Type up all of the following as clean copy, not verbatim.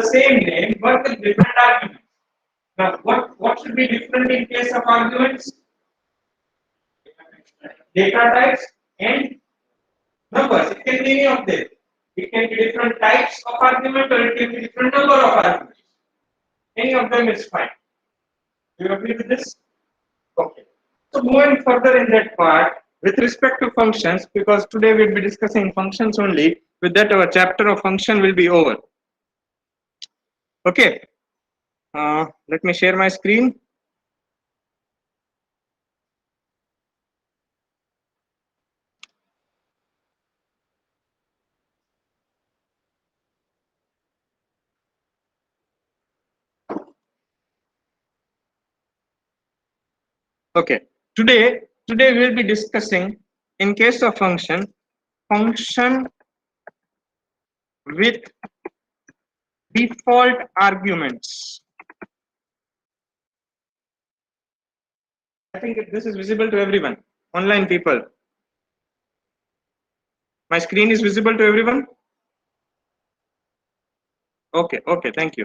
the same name but with different arguments. Now, what should be different in case of arguments? Data types and numbers. It can be any of them. It can be different types of argument or it can be different number of arguments. Any of them is fine. Do you agree with this? Okay. So moving further in that part, with respect to functions, because today we'll be discussing functions only, with that our chapter of function will be over. Okay. Let me share my screen. Okay. Today we will be discussing, in case of function with default arguments. I think this is visible to everyone, online people. My screen is visible to everyone? Okay, thank you.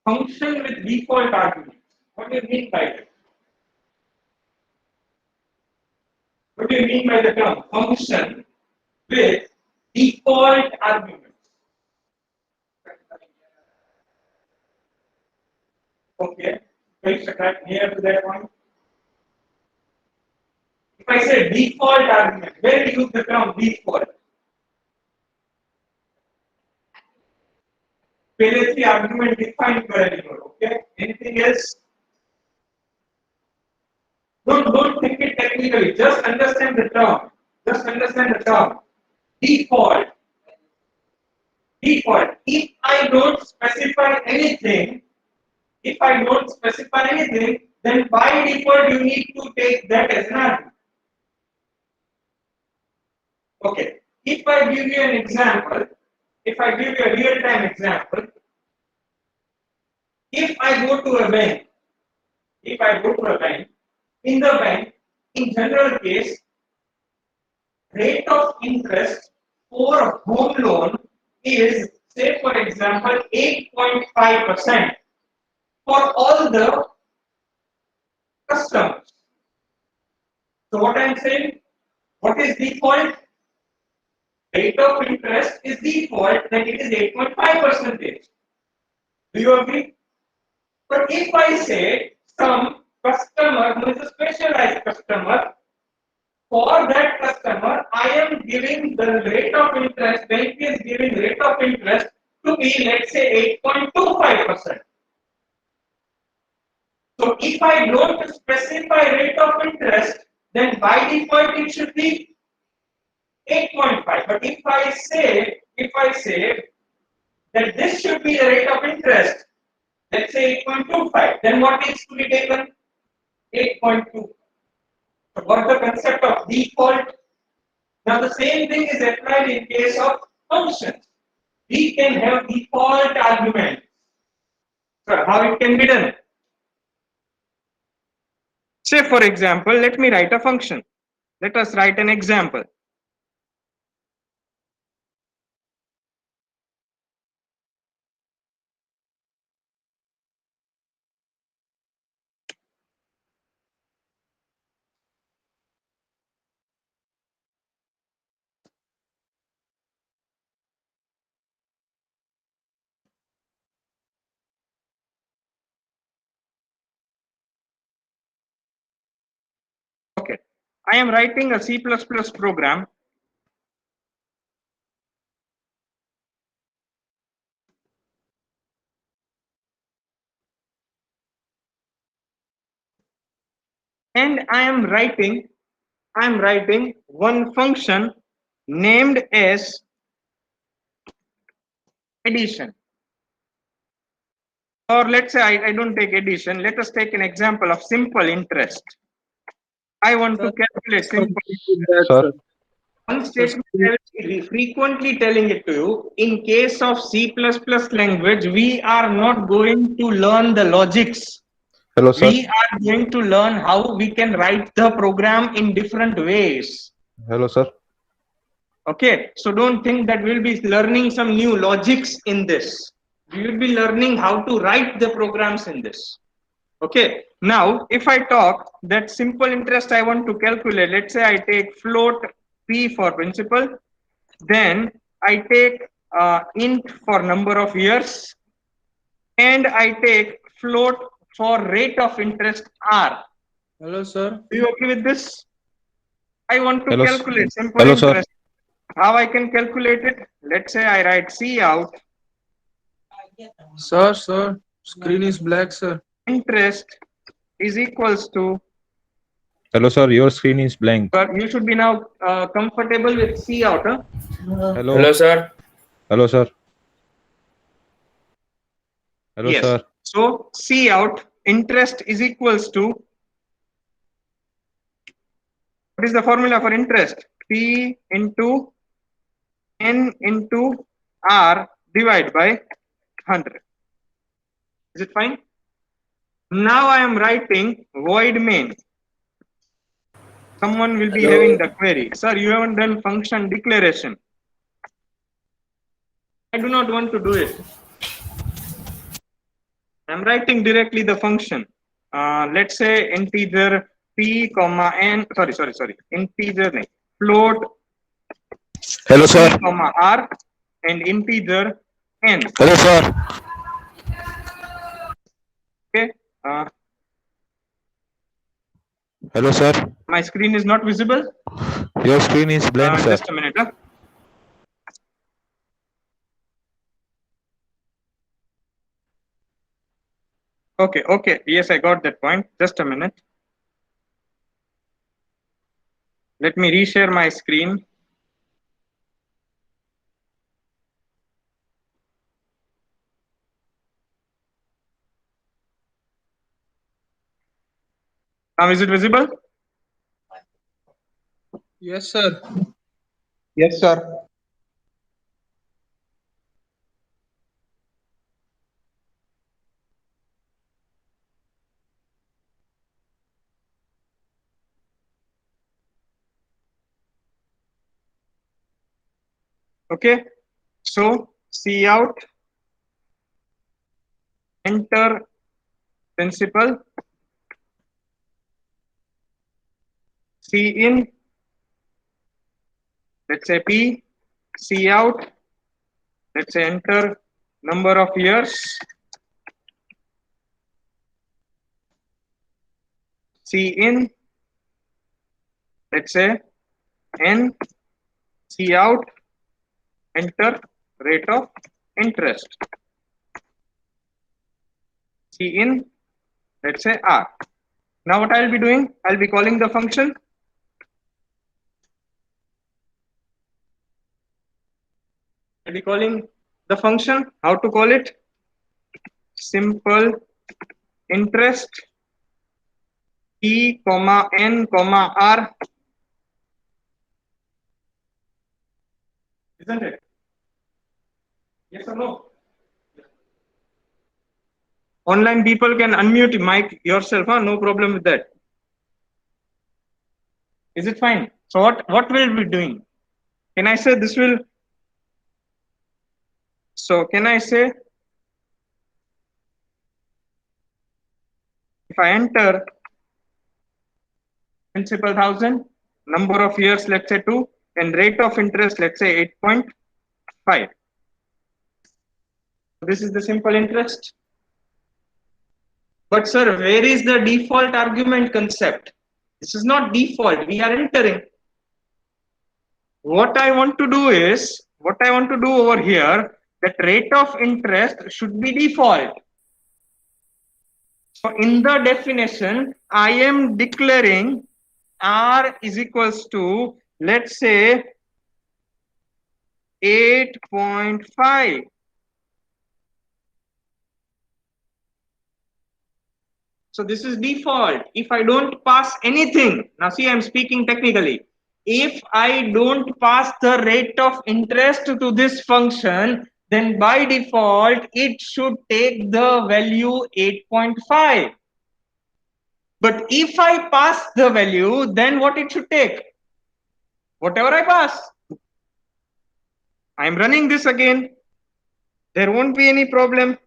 Function with default arguments. What do you mean by that? What do you mean by the term function with default arguments? Okay, please attract near to that point. If I say default argument, where do you use the term default? पहले से argument define करेंगे, okay? Anything else? Don't think it technically. Just understand the term. Default. If I don't specify anything, then by default you need to take that as an argument. Okay. If I give you an example, if I give you a real-time example, if I go to a bank, in the bank, in general case, rate of interest for a home loan is, say for example, 8.5% for all the customers. So what I am saying, what is default? Rate of interest is default, then it is 8.5%. Do you agree? But if I say some customer who is a specialized customer, for that customer, I am giving the rate of interest, bank is giving rate of interest to be, let's say, 8.25%. So if I don't specify rate of interest, then by default it should be 8.5. But if I say that this should be the rate of interest, let's say 8.25, then what needs to be taken? 8.2. So what's the concept of default? Now the same thing is applied in case of functions. We can have default arguments. So how it can be done? Say for example, let me write a function. Let us write an example. Okay, I am writing a C++ program. And I am writing one function named as addition. Or let's say I don't take addition. Let us take an example of simple interest. I want to calculate simple interest. One statement I will be frequently telling it to you. In case of C++ language, we are not going to learn the logics. Hello, sir. We are going to learn how we can write the program in different ways. Hello, sir. Okay, so don't think that we'll be learning some new logics in this. We will be learning how to write the programs in this. Okay, now if I talk that simple interest I want to calculate, let's say I take float P for principal, then I take int for number of years, and I take float for rate of interest R. Hello, sir. Do you agree with this? I want to Hello, calculate simple hello, sir. interest. How I can calculate it? Let's say I write C out Sir, screen is black, sir. interest is equals to, Hello, sir. Your screen is blank. but you should be now comfortable with C out. Huh? Hello, Hello, sir. hello, sir. Hello, Yes. sir. So C out interest is equals to, what is the formula for interest? P into N into R divided by 100. Is it fine? Now I am writing void main. Someone will be Hello. having the query. Sir, you haven't done function declaration. I do not want to do it. I'm writing directly the function. Let's say integer p comma n. Sorry. Integer name. Float Hello, p sir. comma r and integer n. Hello, sir. Okay. Hello, sir. My screen is not visible. Your screen is blank, sir. Just a minute. Okay. Yes, I got that point. Just a minute. Let me reshare my screen. Now, is it visible? Yes, sir. Yes, sir. Okay. So, C out, enter principal, C in, let's say P, C out, let's say enter number of years, C in, let's say N, C out, enter rate of interest, C in, let's say R. Now what I'll be doing, I'll be calling the function. I'll be calling the function. How to call it? Simple interest P comma N comma R. Isn't it? Yes or no? Online people can unmute mic yourself, huh? No problem with that. Is it fine? So what will we be doing? Can I say this will? So can I say if I enter principal 1000, number of years let's say 2, and rate of interest let's say 8.5. This is the simple interest. But sir, where is the default argument concept? This is not default. We are entering. What I want to do over here, that rate of interest should be default. So in the definition, I am declaring R is equals to, let's say, 8.5. So this is default. If I don't pass anything, now see, I'm speaking technically. If I don't pass the rate of interest to this function, then by default, it should take the value 8.5. But if I pass the value, then what it should take? Whatever I pass. I am running this again. There won't be any problem.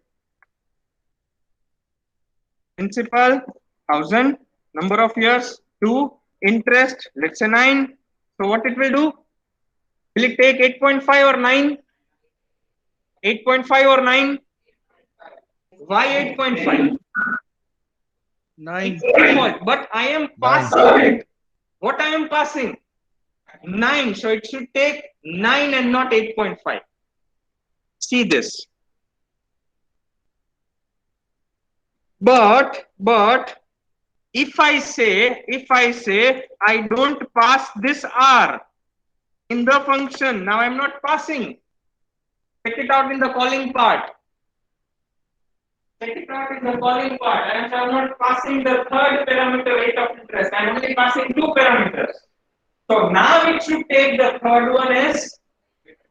Principal 1000, number of years 2, interest let's say 9. So what it will do? Will it take 8.5 or 9? 8.5 or 9? Why 8.5? 9. Default, but I am passing it. What I am passing? 9. So it should take 9 and not 8.5. See this. But if I say I don't pass this R in the function, now I'm not passing. Check it out in the calling part. Check it out in the calling part. And I'm not passing the third parameter rate of interest. I'm only passing 2 parameters. So now it should take the third one as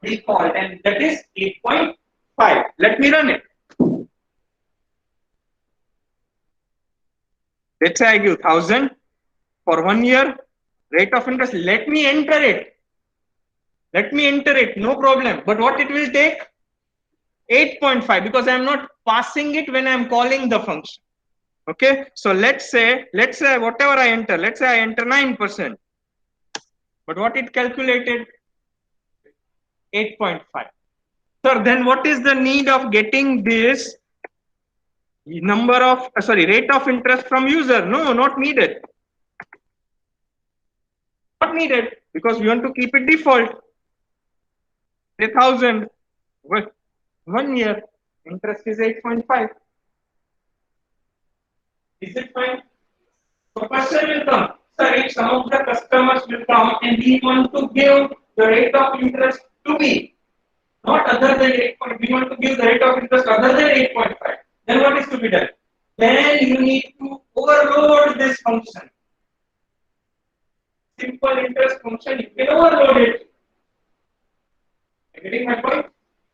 default, and that is 8.5. Let me run it. Let's say I give 1000 for 1 year, rate of interest. Let me enter it. No problem. But what it will take? 8.5, because I am not passing it when I am calling the function. Okay. So let's say whatever I enter, let's say I enter 9%. But what it calculated? 8.5. So then what is the need of getting this rate of interest from user? No, not needed. Not needed, because we want to keep it default. Say 1000. 1 year, interest is 8.5. Is it fine? So question will come. Sir, if some of the customers will come and we want to give the rate of interest to be not other than 8.5, we want to give the rate of interest other than 8.5, then what is to be done? Then you need to overload this function. Simple interest function, you can overload it. Are you getting my point?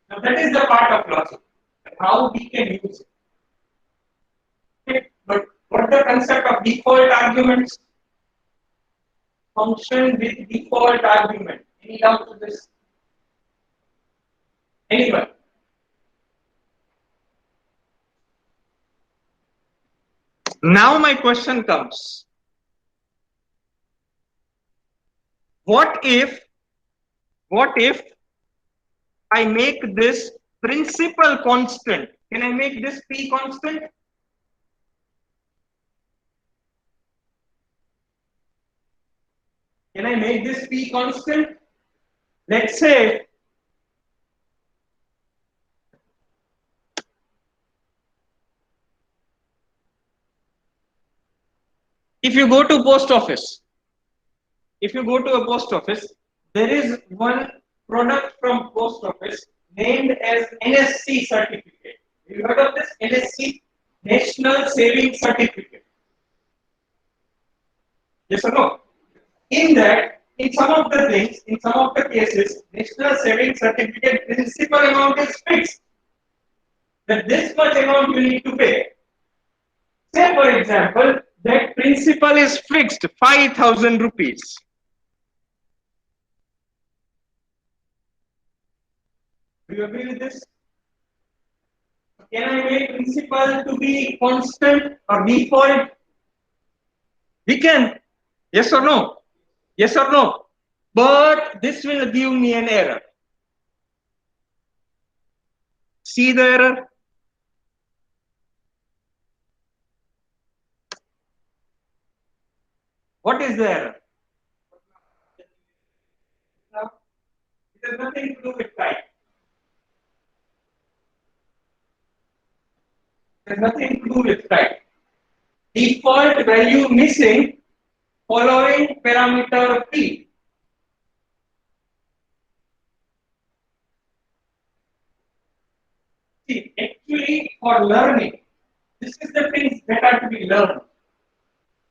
Now that is the part of logic, how we can use it. Okay. But what the concept of default arguments? Function with default argument. Any doubt to this? Anyone? Now my question comes. What if I make this principal constant? Can I make this P constant? Can I make this P constant? Let's say if you go to post office, there is one product from post office named as NSC certificate. Have you heard of this? NSC, National Savings Certificate. Yes or no? In that, in some of the things, in some of the cases, National Savings Certificate principal amount is fixed. That this much amount you need to pay. Say for example, that principal is fixed 5,000 rupees. Do you agree with this? Can I make principal to be constant or default? We can. Yes or no? Yes or no? But this will give me an error. See the error? What is the error? Now, it has nothing to do with type. It has nothing to do with type. Default value missing following parameter P. See, actually for learning, this is the things that are to be learned.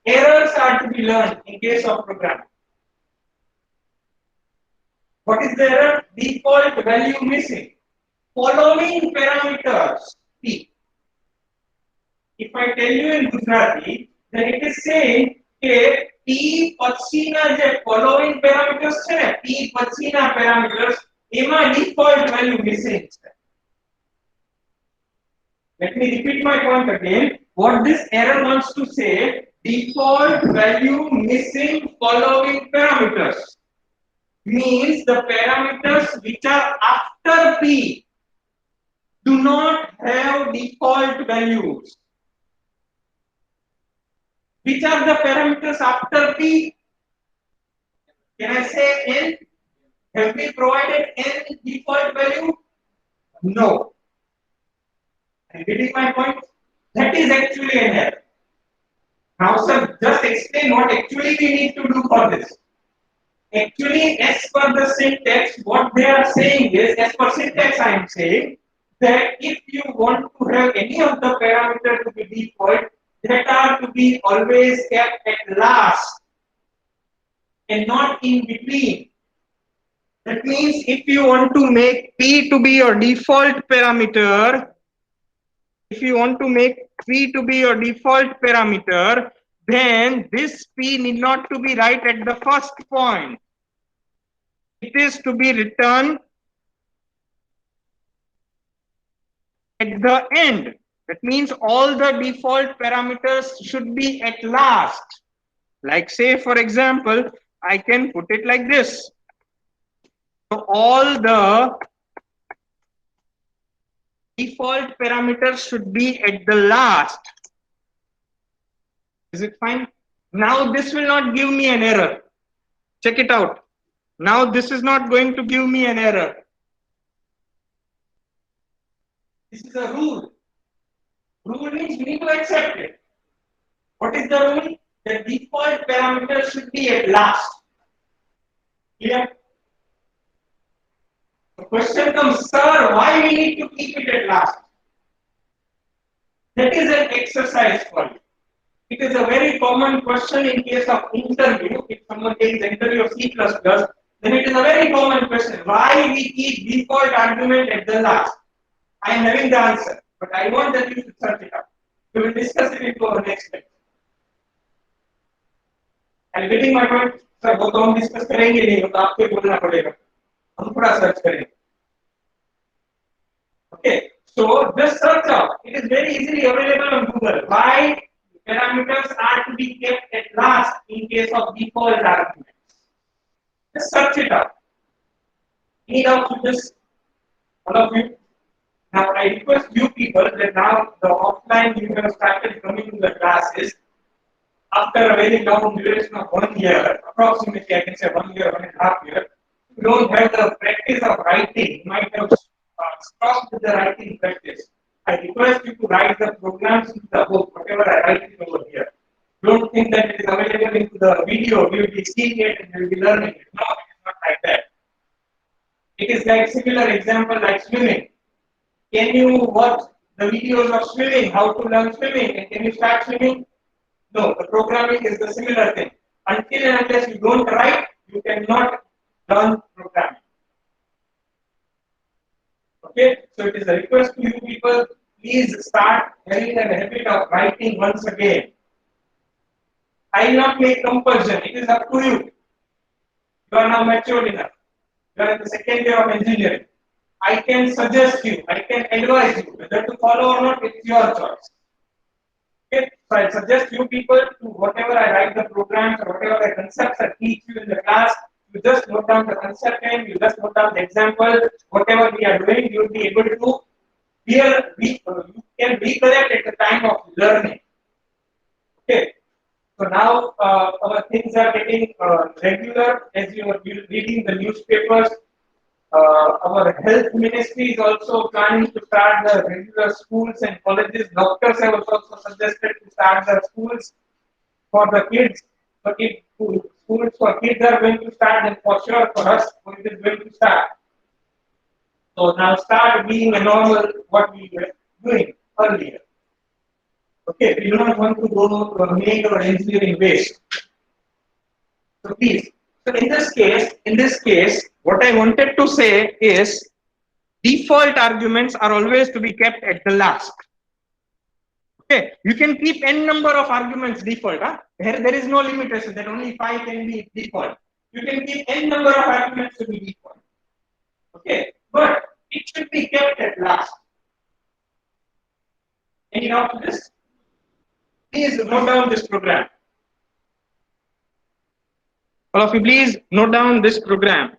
Errors are to be learned in case of programming. What is the error? Default value missing following parameters P. If I tell you in Gujarati, then it is saying P pachina je following parameters છે ને P પછીના parameters Is my default value missing? Let me repeat my point again. What this error wants to say, default value missing following parameters, means the parameters which are after P do not have default values. Which are the parameters after P? Can I say N? Have we provided N default value? No. Are you getting my point? That is actually an error. Now, sir, just explain what actually we need to do for this. Actually, as per the syntax, what they are saying is, as per syntax, I am saying that if you want to have any of the parameters to be default, that are to be always kept at last and not in between. That means if you want to make P to be your default parameter, then this P need not to be right at the first point. It is to be written at the end. That means all the default parameters should be at last. Like say, for example, I can put it like this. So all the default parameters should be at the last. Is it fine? Now this will not give me an error. Check it out. Now this is not going to give me an error. This is a rule. Rule means we need to accept it. What is the rule? The default parameter should be at last. Clear? The question comes, sir, why we need to keep it at last? That is an exercise for you. It is a very common question in case of interview. If someone takes the interview of C++, then it is a very common question. Why we keep default argument at the last? I am having the answer, but I want that you should search it out. We will discuss it into our next lecture. Are you getting my point? Sir, वो तो हम discuss करेंगे नहीं, वो तो आपको ही बोलना पड़ेगा. हम थोड़ा सर्च करेंगे. Okay, so just search out. It is very easily available on Google. Why parameters are to be kept at last in case of default arguments? Just search it out. Any doubts with this? All of you? Now I request you people that now the offline you have started coming to the classes after a very long duration of 1 year, approximately I can say 1 year, 1.5 years. You don't have the practice of writing. You might have stopped with the writing practice. I request you to write the programs into the book, whatever I write it over here. Don't think that it is available into the video. We will be seeing it and we will be learning it. No, it is not like that. It is like similar example like swimming. Can you watch the videos of swimming, how to learn swimming, and can you start swimming? No, the programming is the similar thing. Until and unless you don't write, you cannot learn programming. Okay, so it is a request to you people, please start having the habit of writing once again. I will not make compulsion, it is up to you. You are now matured enough. You are in the second year of engineering. I can suggest you, I can advise you whether to follow or not, it's your choice. Okay, so I suggest you people to whatever I write the programs or whatever the concepts I teach you in the class, you just note down the concept name, you just note down the example, whatever we are doing, you will be able to you can recollect at the time of learning. Okay, so now our things are getting regular as you are reading the newspapers. Our health ministry is also planning to start the regular schools and colleges. Doctors have also suggested to start the schools for the kids. But if schools for kids are going to start, then for sure for us, it is going to start. So now start being a normal what we were doing earlier. Okay, we do not want to go to make our engineering waste. So please. So in this case, what I wanted to say is default arguments are always to be kept at the last. Okay, you can keep n number of arguments default. There is no limitation that only 5 can be default. You can keep n number of arguments to be default. Okay, but it should be kept at last. Any doubt to this? Please note down this program. All of you, please note down this program.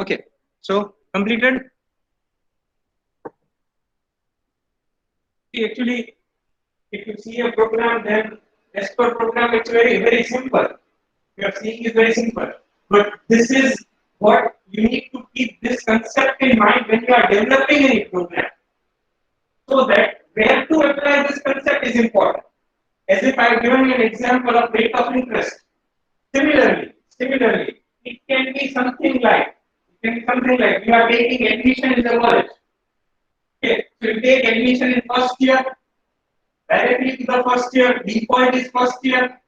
Okay, so completed. Actually, if you see a program, then as per program, it's very simple. You are seeing is very simple. But this is what you need to keep this concept in mind when you are developing any program. So that where to apply this concept is important. As if I have given you an example of rate of interest. Similarly, it can be something like you are taking admission in the college. Okay, so you take admission in first year, directly to the first year, default is first year.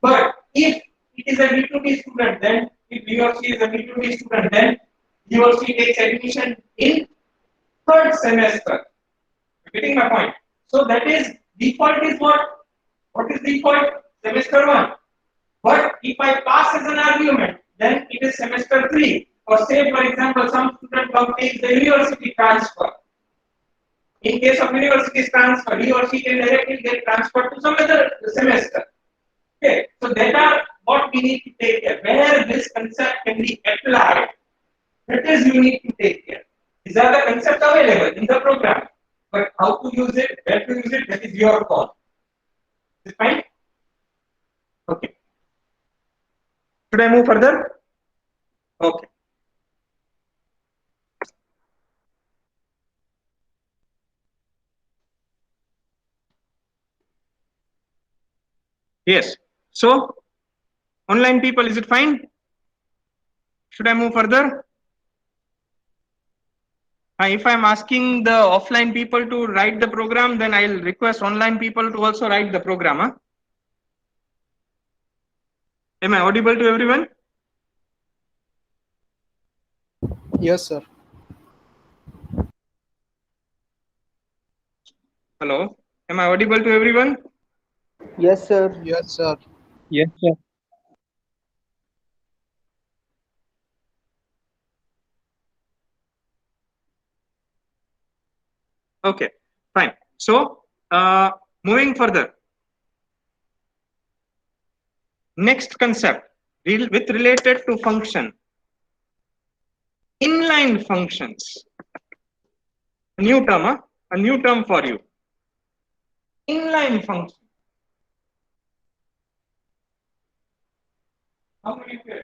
But if it is a B2B student, then if he or she is a B2B student, then he or she takes admission in third semester. You're getting my point? So that is default is what? What is default? Semester 1. But if I pass as an argument, then it is semester 3. Or say, for example, some student takes the university transfer. In case of university transfer, he or she can directly get transferred to some other semester. Okay, so that are what we need to take care. Where this concept can be applied, that is you need to take care. These are the concepts available in the program. But how to use it, where to use it, that is your call. Is it fine? Okay. Should I move further? Okay. Yes. So, online people, is it fine? Should I move further? If I'm asking the offline people to write the program, then I'll request online people to also write the program. Huh? Am I audible to everyone? Yes, sir. Hello. Am I audible to everyone? Yes, sir. Yes, sir. Yes, sir. Okay, fine. So, moving further. Next concept with related to function. Inline functions. New term, a new term for you. Inline function. How many of you are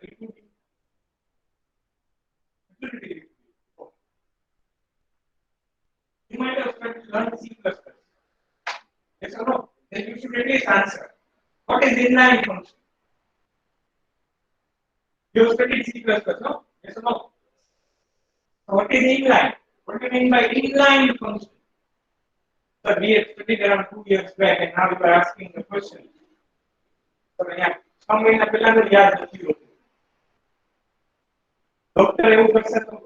including? You might have learned C++. Yes or no? Then you should at least answer. What is inline function? You have studied C++, no? Yes or no? So what is inline? What do you mean by inline function? So we have studied around 2 years back, and now you are asking the question. So yeah, some way પહેલા તો યાદ નથી હોતું. Doctor એવું કરશે તો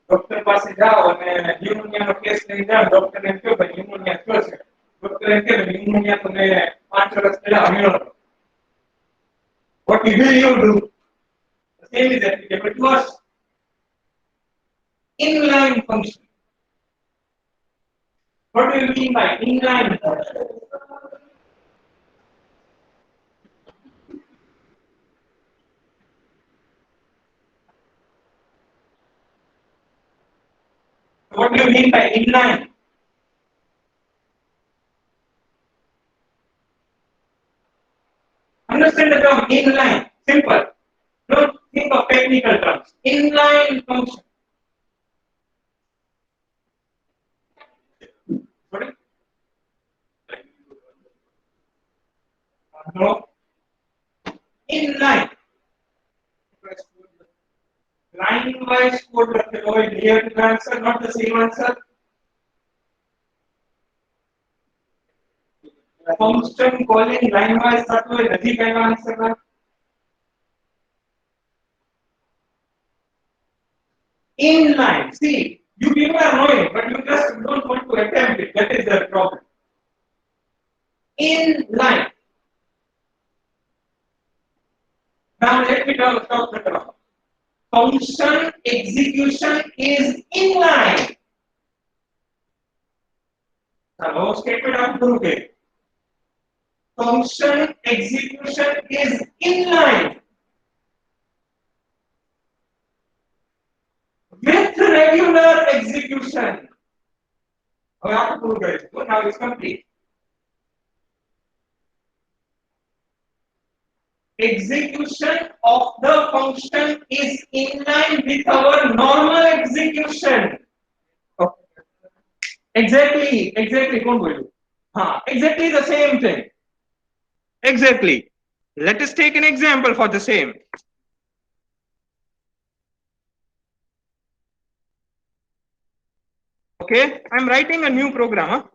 doctor પાસે જાઓ અને ન્યુમોનિયાનો કેસ લઈને જાઓ, ડોક્ટર એમ કહે ભાઈ ન્યુમોનિયા થયો છે. ડોક્ટર એમ કહે ન્યુમોનિયા તો મેં 5 વર્ષ પહેલા હમ્યો હતો. What will you do? The same is applicable to us. Inline function. What do you mean by inline function? What do you mean by inline? Understand the term inline. Simple. Don't think of technical terms. Inline function. Sorry? No. Inline. Line wise code near to the answer, not the same answer. Function calling line wise that way nothing kind of answer. Inline. See, you people are knowing, but you just don't want to attempt it. That is the problem. Inline. Now let me talk about. Function execution is inline. Hello, statement of Guru. Function execution is inline with regular execution. Now it's complete. Execution of the function is in line with our normal execution. Okay. Exactly. Exactly the same thing. Exactly. Let us take an example for the same. Okay, I'm writing a new program.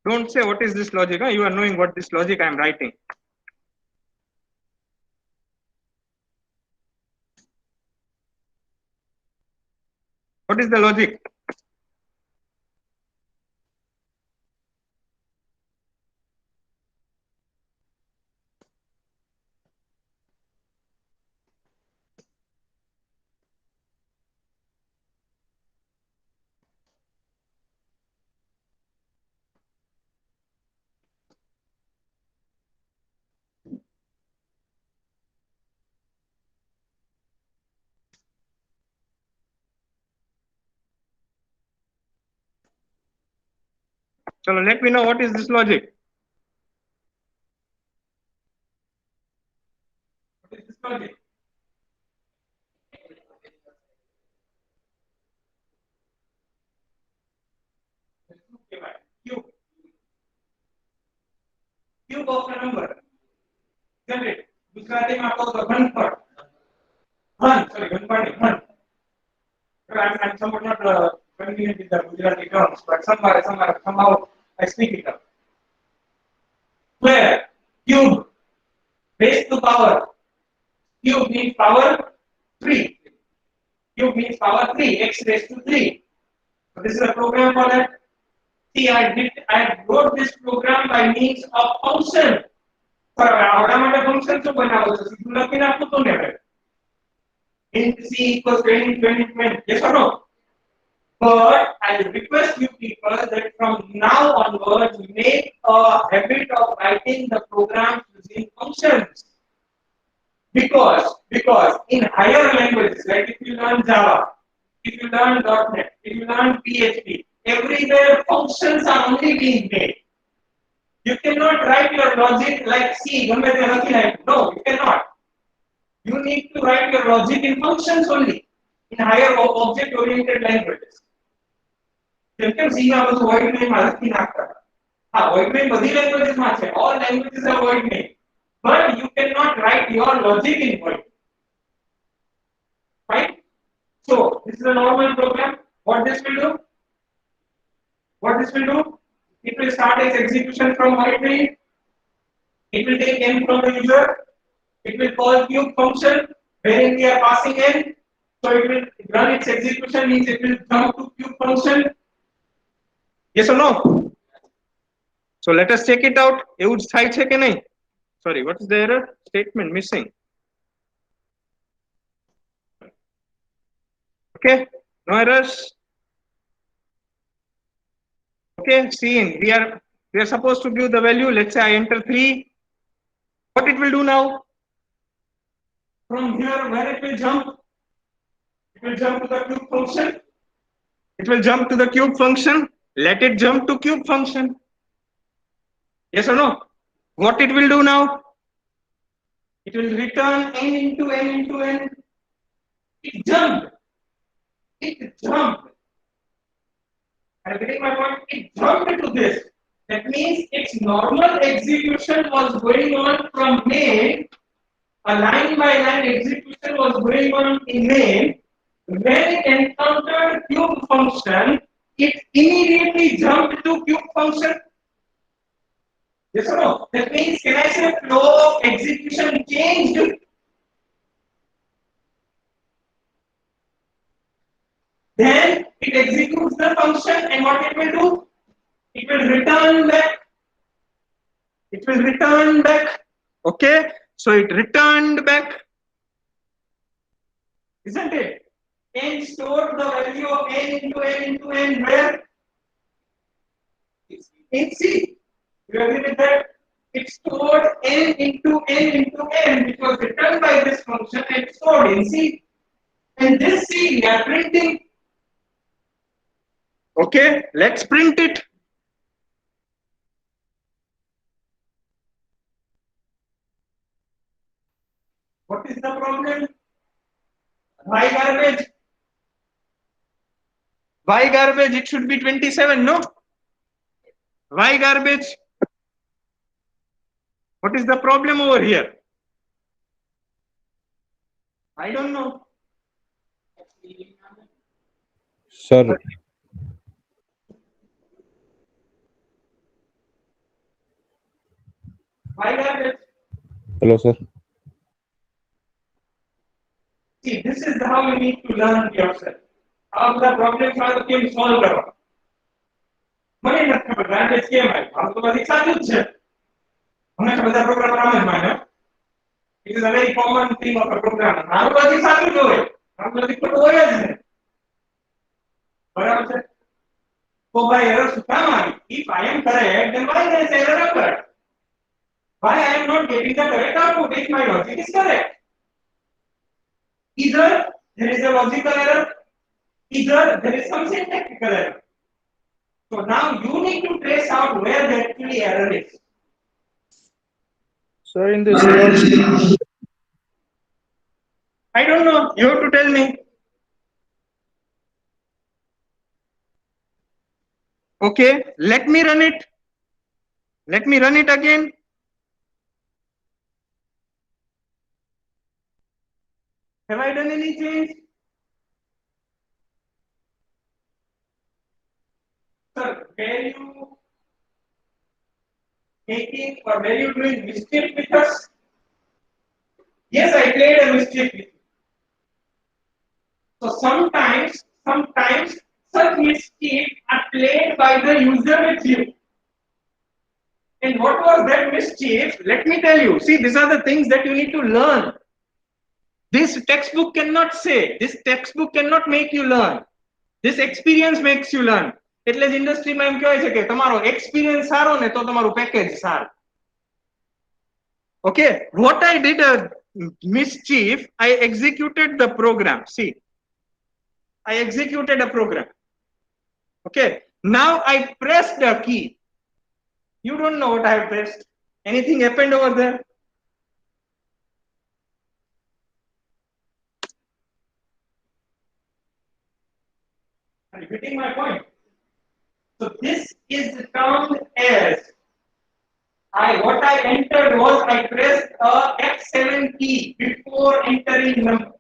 Don't say what is this logic. You are knowing what this logic I am writing. What is the logic? So let me know what is this logic. What is this logic? Cube of a number. Isn't it? Gujarati માં કહો તો ઘનફળ. ઘન. I'm somewhat not convenient with the Gujarati terms, but somehow I speak it up. Where cube raised to power. Cube means power 3. Cube means power 3. X raised to 3. So this is a program for that. See, I wrote this program by means of function. For automatic function to બનાવો છો સીધું લખી નાખો તો ને int c equals 20 20 20. Yes or no? But I request you people that from now onwards make a habit of writing the programs using functions. Because in higher languages, like if you learn Java, if you learn .NET, if you learn PHP, everywhere functions are only being made. You cannot write your logic like C. No, you cannot. You need to write your logic in functions only in higher object-oriented languages. કેમ C માં બધું void name માં લખી નાખતા. હા, void name બધી languages માં છે. All languages have void name. But you cannot write your logic in void. Right? So this is a normal program. What this will do? What this will do? It will start its execution from void name. It will take n from the user. It will call cube function wherein we are passing n. So it will run its execution, means it will jump to cube function. Yes or no? So let us check it out. એવું જ થાય છે કે નહીં? Sorry, what is the error? Statement missing. Okay, no errors. Okay, scene. We are supposed to give the value. Let's say I enter 3. What it will do now? From here, where it will jump? It will jump to the cube function. It will jump to the cube function. Let it jump to cube function. Yes or no? What it will do now? It will return n into n into n. It jumped. It jumped. Are you getting my point? It jumped into this. That means its normal execution was going on from main. A line by line execution was going on in main. When it encountered cube function, it immediately jumped to cube function. Yes or no? That means, can I say flow of execution changed? Then it executes the function, and what it will do? It will return back. It will return back. Okay? So it returned back. Isn't it? And stored the value of n into n into n where? In C. You agree with that? It stored n into n, which was returned by this function and stored in C. And this C we are printing. Okay, let's print it. What is the problem? Why garbage? Why garbage? It should be 27, no? Why garbage? What is the problem over here? I don't know. Sir, Why garbage? hello, sir. See, this is how you need to learn yourself. How the problems are the solve કરો. મને નથી ખબર garbage કેમ આવી. આ તો બધી સાચું જ છે. હંમેશા બધા પ્રોગ્રામર આમ જ માને. It is a very common thing of a programmer. મારું બધી સાચું જ હોય. મારું બધી ખોટું હોય જ નહીં. બરાબર છે? તો ભાઈ error શું કામ આવી? If I am correct, then why there is error occurred? Why I am not getting the correct output if my logic is correct? Either there is a logical error, either there is some syntactical error. So now you need to trace out where the actually error is. Sir, in the CLC. I don't know. You have to tell me. Okay, let me run it. Let me run it again. Have I done any change? Sir, were you making or were you doing mischief with us? Yes, I played a mischief with you. So sometimes such mischief are played by the user with you. And what was that mischief? Let me tell you. See, these are the things that you need to learn. This textbook cannot say. This textbook cannot make you learn. This experience makes you learn. એટલે જ ઇન્ડસ્ટ્રીમાં એમ કહેવાય છે કે તમારો experience સારો ને તો તમારું પેકેજ સારું. Okay, what I did a mischief, I executed the program. See, I executed a program. Okay, now I pressed the key. You don't know what I have pressed. Anything happened over there? Are you getting my point? So this is termed as what I entered was I pressed a F7 key before entering number.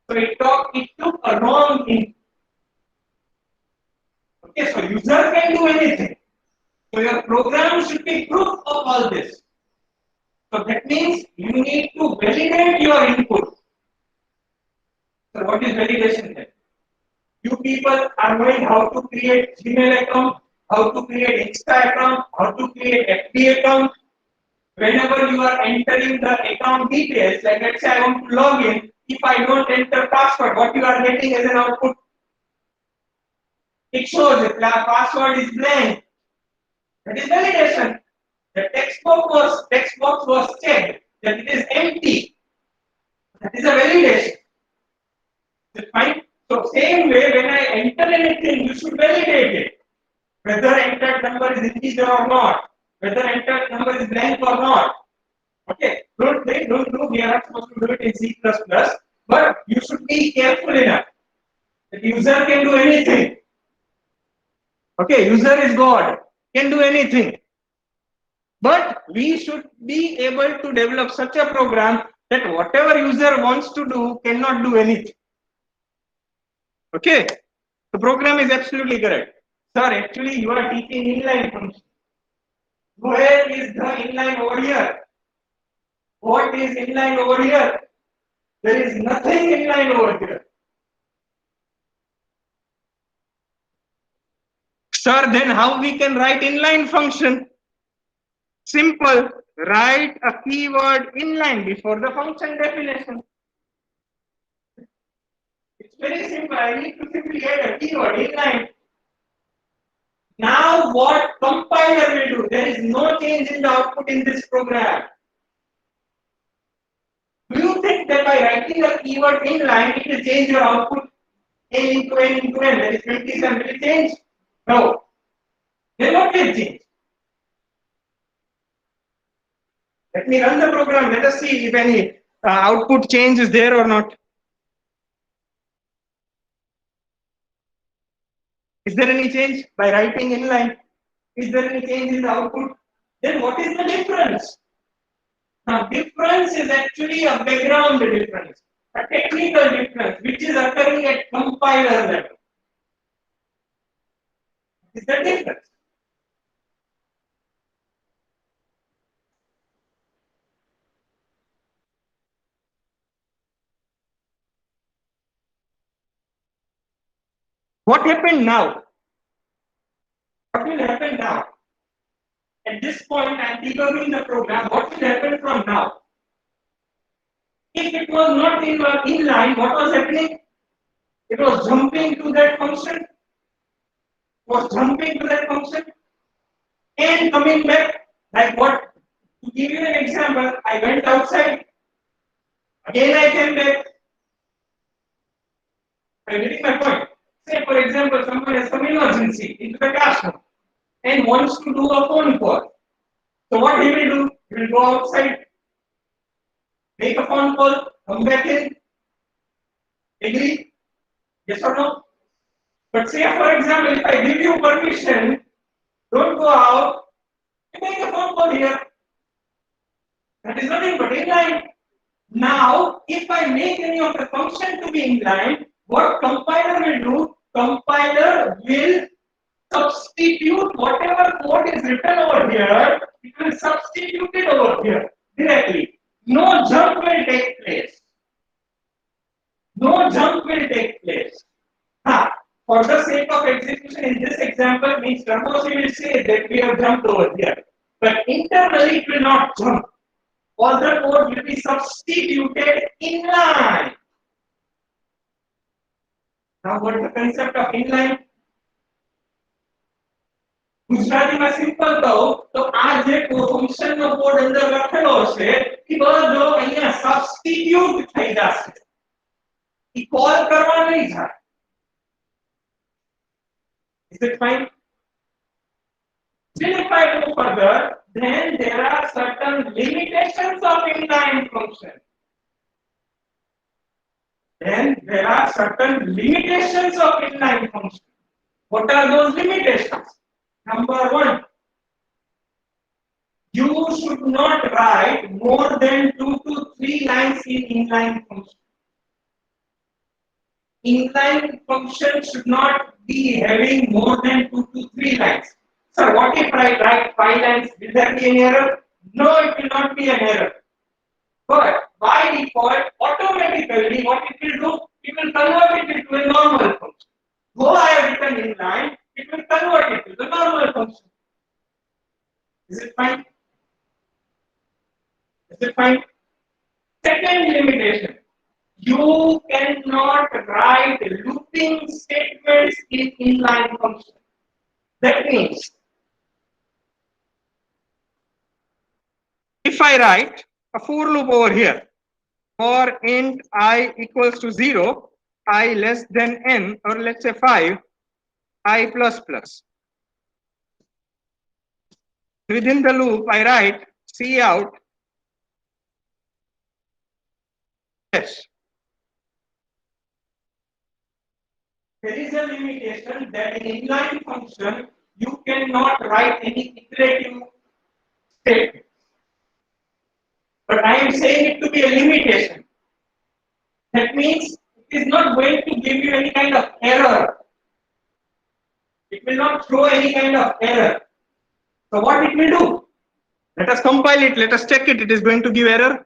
So it took a wrong input. Okay, so user can do anything. So your program should be proof of all this. So that means you need to validate your input. So what is validation then? You people are knowing how to create Gmail account, how to create Insta account, how to create FB account. Whenever you are entering the account details, like let's say I want to log in, if I don't enter password, what you are getting as an output? It shows the password is blank. That is validation. The text box was checked that it is empty. That is a validation. That's fine. So same way, when I enter anything, you should validate it. Whether entered number is integer or not, whether entered number is blank or not. Okay, don't do. We are not supposed to do it in C++, but you should be careful enough. The user can do anything. Okay, user is God, can do anything. But we should be able to develop such a program that whatever user wants to do cannot do anything. Okay, the program is absolutely correct. Sir, actually you are teaching inline function. Where is the inline over here? What is inline over here? There is nothing inline over here. Sir, then how we can write inline function? Simple, write a keyword inline before the function definition. It's very simple. I need to simply add a keyword inline. Now what compiler will do? There is no change in the output in this program. Do you think that by writing a keyword inline, it will change your output? N into N into N, that is 27, will it change? No. Then what will change? Let me run the program. Let us see if any output change is there or not. Is there any change by writing inline? Is there any change in the output? Then what is the difference? Now, difference is actually a background difference, a technical difference, which is occurring at compiler level. Is the difference? What happened now? What will happen now? At this point, I am debugging the program. What will happen from now? If it was not inline, what was happening? It was jumping to that function. And coming back. Like what? To give you an example, I went outside. Again, I came back. Are you getting my point? Say, for example, someone has some emergency into the classroom and wants to do a phone call. So what he will do? He will go outside, make a phone call, come back in. Agree? Yes or no? But say, for example, if I give you permission, don't go out, you make a phone call here. That is nothing but inline. Now, if I make any of the function to be inline, what compiler will do? Compiler will substitute whatever code is written over here, it will substitute it over here directly. No jump will take place. For the sake of execution in this example means suppose we will say that we have jumped over here, but internally it will not jump. All the code will be substituted inline. Now what is the concept of inline? ગુજરાતીમાં simple કહો તો આ જે function નો code અંદર લખેલો છે એ બધો અહીંયા સબસ્ટિટ્યુટ થઈ જશે. એ કોલ કરવા નહીં જાય. Is it fine? Then if I go further, then there are certain limitations of inline function. Then there are certain limitations of inline function. What are those limitations? Number one, you should not write more than 2 to 3 lines in inline function. Inline function should not be having more than 2 to 3 lines. So what if I write 5 lines? Will there be an error? No, it will not be an error. But by default, automatically what it will do? It will convert it into a normal function. Though I have written inline, it will convert it to the normal function. Is it fine? Is it fine? Second limitation. You cannot write looping statements in inline function. That means, if I write a for loop over here, for int I equals to 0, I less than n, or let's say 5, I plus plus. Within the loop, I write cout yes. there is a limitation that in inline function you cannot write any iterative statement. But I am saying it to be a limitation. That means it is not going to give you any kind of error. It will not throw any kind of error. So what it will do? Let us compile it, let us check it, it is going to give error.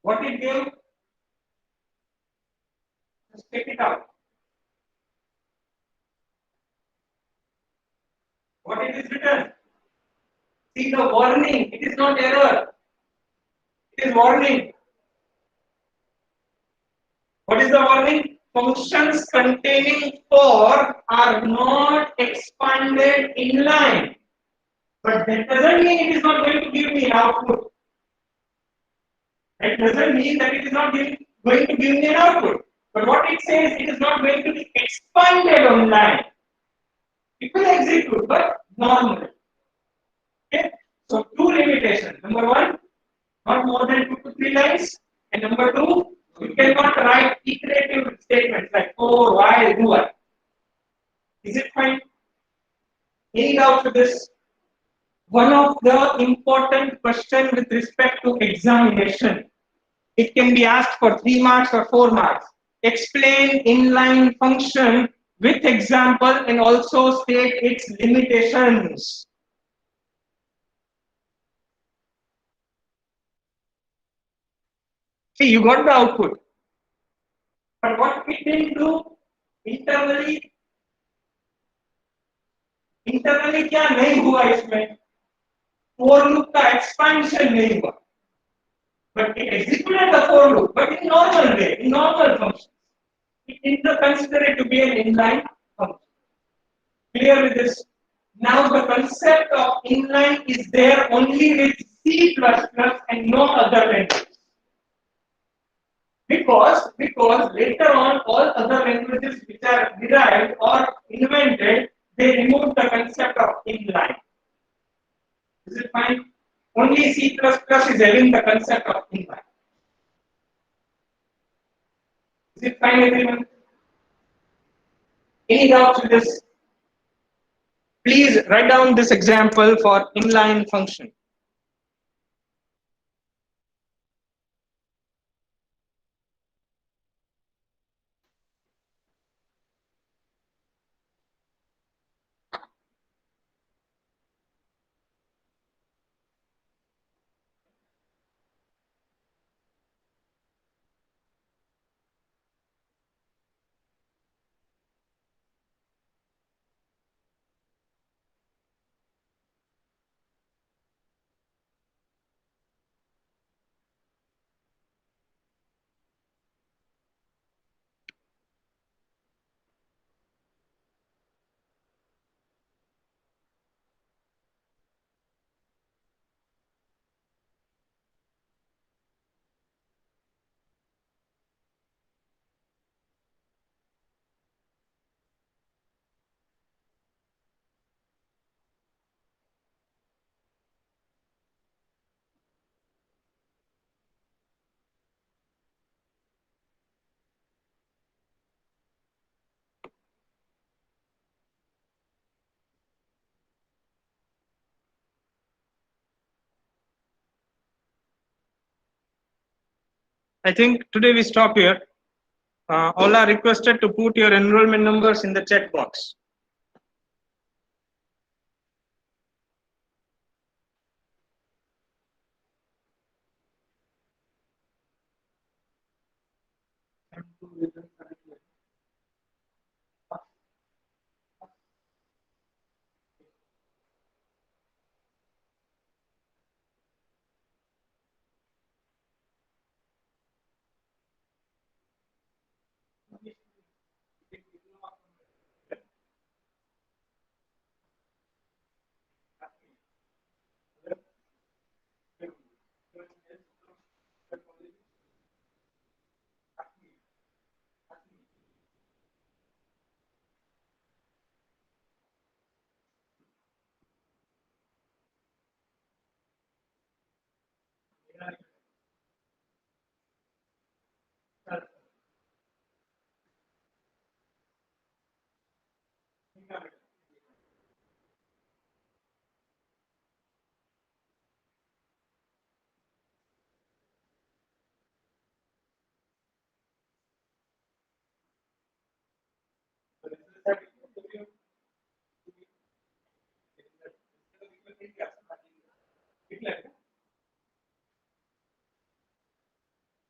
What it gave? Let's check it out. What it is written? See the warning, it is not error. It is warning. What is the warning? Functions containing for are not expanded inline. But that doesn't mean it is not going to give me an output. That doesn't mean that it is not going to give me an output. But what it says, it is not going to be expanded online. It will execute, but normally. Okay? So two limitations. Number one, not more than 2 to 3 lines. And number two, you cannot write iterative statements like for, while, do, I. Is it fine? Any doubt to this? One of the important questions with respect to examination. It can be asked for 3 marks or 4 marks. Explain inline function with example and also state its limitations. See, you got the output. But what it will do internally क्या नहीं हुआ इसमें? For loop का expansion नहीं हुआ. But it executed the for loop, but in normal way, in normal function. It is considered to be an inline function. Clear with this? Now the concept of inline is there only with C++ and no other language. Because later on all other languages which are derived or invented, they removed the concept of inline. Is it fine? Only C++ is having the concept of inline. Is it fine, everyone? Any doubts with this? Please write down this example for inline function. I think today we stop here. All are requested to put your enrollment numbers in the chat box.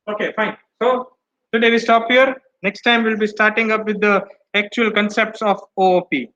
Okay, fine. So today we stop here. Next time we'll be starting up with the actual concepts of OOP.